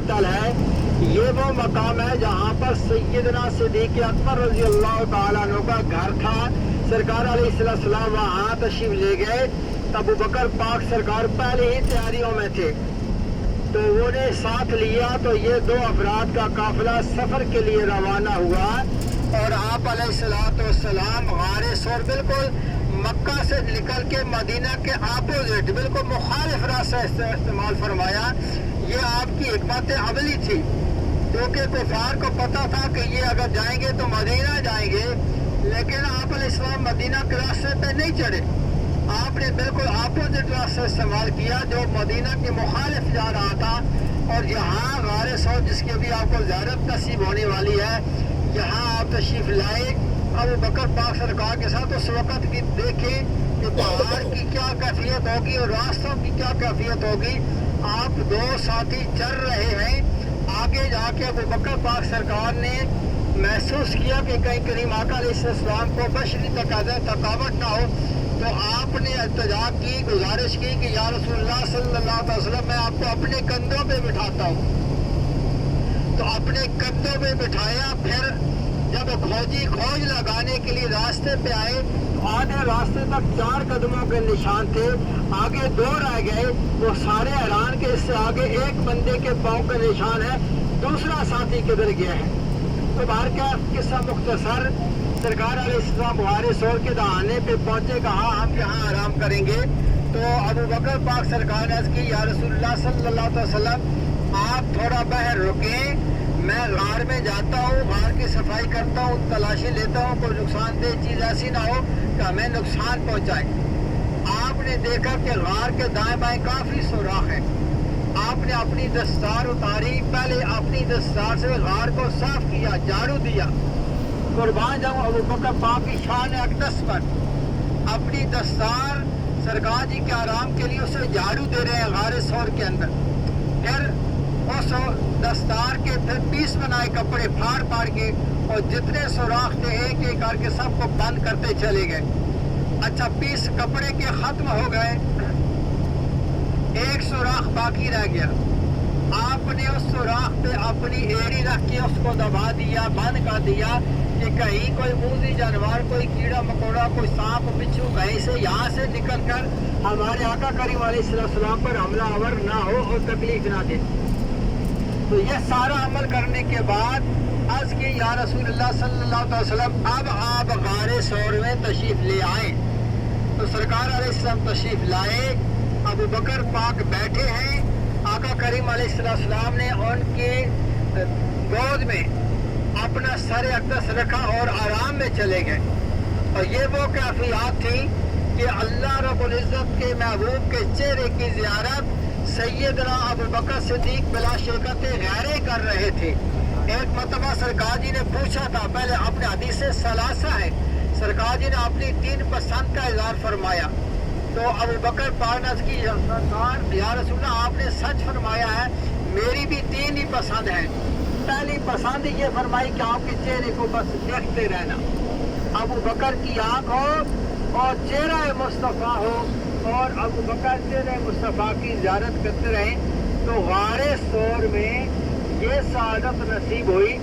تل ہے، یہ وہ مقام ہے جہاں پر سیدنا صدیق اکبر رضی اللہ تعالیٰ عنہ کا گھر تھا۔ سرکار علیہ السلام وہاں تشریف لے گئے، ابو بکر پاک سرکار پہلے ہی تیاریوں میں تھے تو وہ نے ساتھ لیا، تو یہ 2 افراد کا قافلہ سفر کے لیے روانہ ہوا اور آپ علیہ السلام غار ثور بالکل مکہ سے نکل کے مدینہ کے اپوزٹ بالکل مخالف راستہ استعمال فرمایا۔ یہ آپ کی حکمت عملی تھی، کیونکہ کفار کو پتا تھا کہ یہ اگر جائیں گے تو مدینہ جائیں گے، لیکن آپ علیہ السلام مدینہ کے راستے پہ نہیں چڑھے، آپ نے بالکل اپوزٹ راستہ استعمال کیا جو مدینہ کے مخالف جا رہا تھا۔ اور یہاں غار ثور جس کی ابھی آپ کو زیارت نصیب ہونے والی ہے، یہاں آپ تشریف لائے ابو بکر پاک سرکار کے ساتھ۔ اس وقت کی دیکھیں کہ پہاڑ کی کیا کیفیت ہوگی اور راستوں کی کیا کیفیت ہوگی۔ آپ 2 ساتھی چل رہے ہیں، آگے جا کے ابو بکر پاک سرکار نے محسوس کیا کہ کہیں کریم آقا علیہ السلام کو بشری تھکاوٹ نہ ہو، تو آپ نے التجا کی، گزارش کی کہ یا رسول اللہ صلی اللہ علیہ وسلم میں آپ کو اپنے کندھوں پہ بٹھاتا ہوں۔ تو اپنے کندھوں پہ بٹھایا، پھر جب کھوج لگانے کے لیے راستے پہ آئے تو آدھے راستے تک 4 قدموں کے نشان تھے، آگے 2 رہ گئے، وہ سارے حیران کہ اس سے آگے ایک بندے کے پاؤں کا نشان ہے، دوسرا ساتھی کدھر گیا ہے۔ تو باہر کا قصہ مختصر، سرکار علیہ السلام غار ثور کے دہانے پہ پہنچے، کہا ہم یہاں آرام کریں گے۔ تو ابو بکر پاک سرکار نے عرض کی یا رسول اللہ صلی اللہ علیہ وسلم آپ تھوڑا باہر رکیں، میں غار میں جاتا ہوں، غار کی صفائی کرتا ہوں، تلاشی لیتا ہوں، کوئی نقصان دہ چیز ایسی نہ ہو کہ ہمیں نقصان پہنچائے۔ آپ نے دیکھا کہ غار کے دائیں بائیں کافی سوراخ ہیں، آپ نے اپنی دستار اتاری، پہلے اپنی دستار سے غار کو صاف کیا، جھاڑو دیا۔ قربان جاؤں ابو بکر پاک کی شان اقدس پر، اپنی دستار سرکار جی کے آرام کے لیے اسے جھاڑو دے رہے ہیں غار ثور کے اندر۔ پھر اس دستار کے پھر 20 بنائے کپڑے پھاڑ کے اور جتنے سوراخ تھے ایک ایک کر کے سب کو بند کرتے چلے گئے۔ اچھا 20 کپڑے کے ختم ہو گئے، ایک سوراخ باقی رہ گیا۔ آپ نے اس سوراخ پہ اپنی ایڑی رکھ کے اس کو دبا دیا، بند کر دیا کہ کہیں کوئی موذی جانور، کوئی کیڑا مکوڑا، کوئی سانپ بچھو کہیں سے یہاں سے نکل کر ہمارے آقا کریم علیہ السلام پر حملہ آور نہ ہو اور تکلیف نہ دے۔ تو یہ سارا عمل کرنے کے بعد عرض کی یا رسول اللہ صلی اللہ علیہ وسلم اب آپ غار ثور میں تشریف لے آئیں۔ تو سرکار علیہ السلام تشریف لائے، ابو بکر پاک بیٹھے ہیں، آقا کریم علیہ السلام نے ان کے گود میں اپنا سر اقدس رکھا اور آرام میں چلے گئے۔ اور یہ وہ کیفیات تھی کہ اللہ رب العزت کے محبوب کے چہرے کی زیارت سیدنا ابو بکر صدیق بلا شرکت غیرے کر رہے تھے۔ ایک مرتبہ سرکار جی نے پوچھا تھا، پہلے اپنے حدیث ثلاثہ ہے، سرکار جی نے اپنی 3 پسند کا اظہار فرمایا۔ تو ابو بکر پاک کی یا رسول اللہ آپ نے سچ فرمایا ہے، میری بھی 3 ہی پسند ہیں۔ پہلی پسند یہ فرمائی کہ آپ کے چہرے کو بس دیکھتے رہنا، ابو بکر کی آنکھ ہو اور چہرہ مصطفیٰ ہو اور ابو بکر چہرہ مصطفیٰ کی زیارت کرتے رہیں۔ تو غار ثور میں یہ سعادت نصیب ہوئی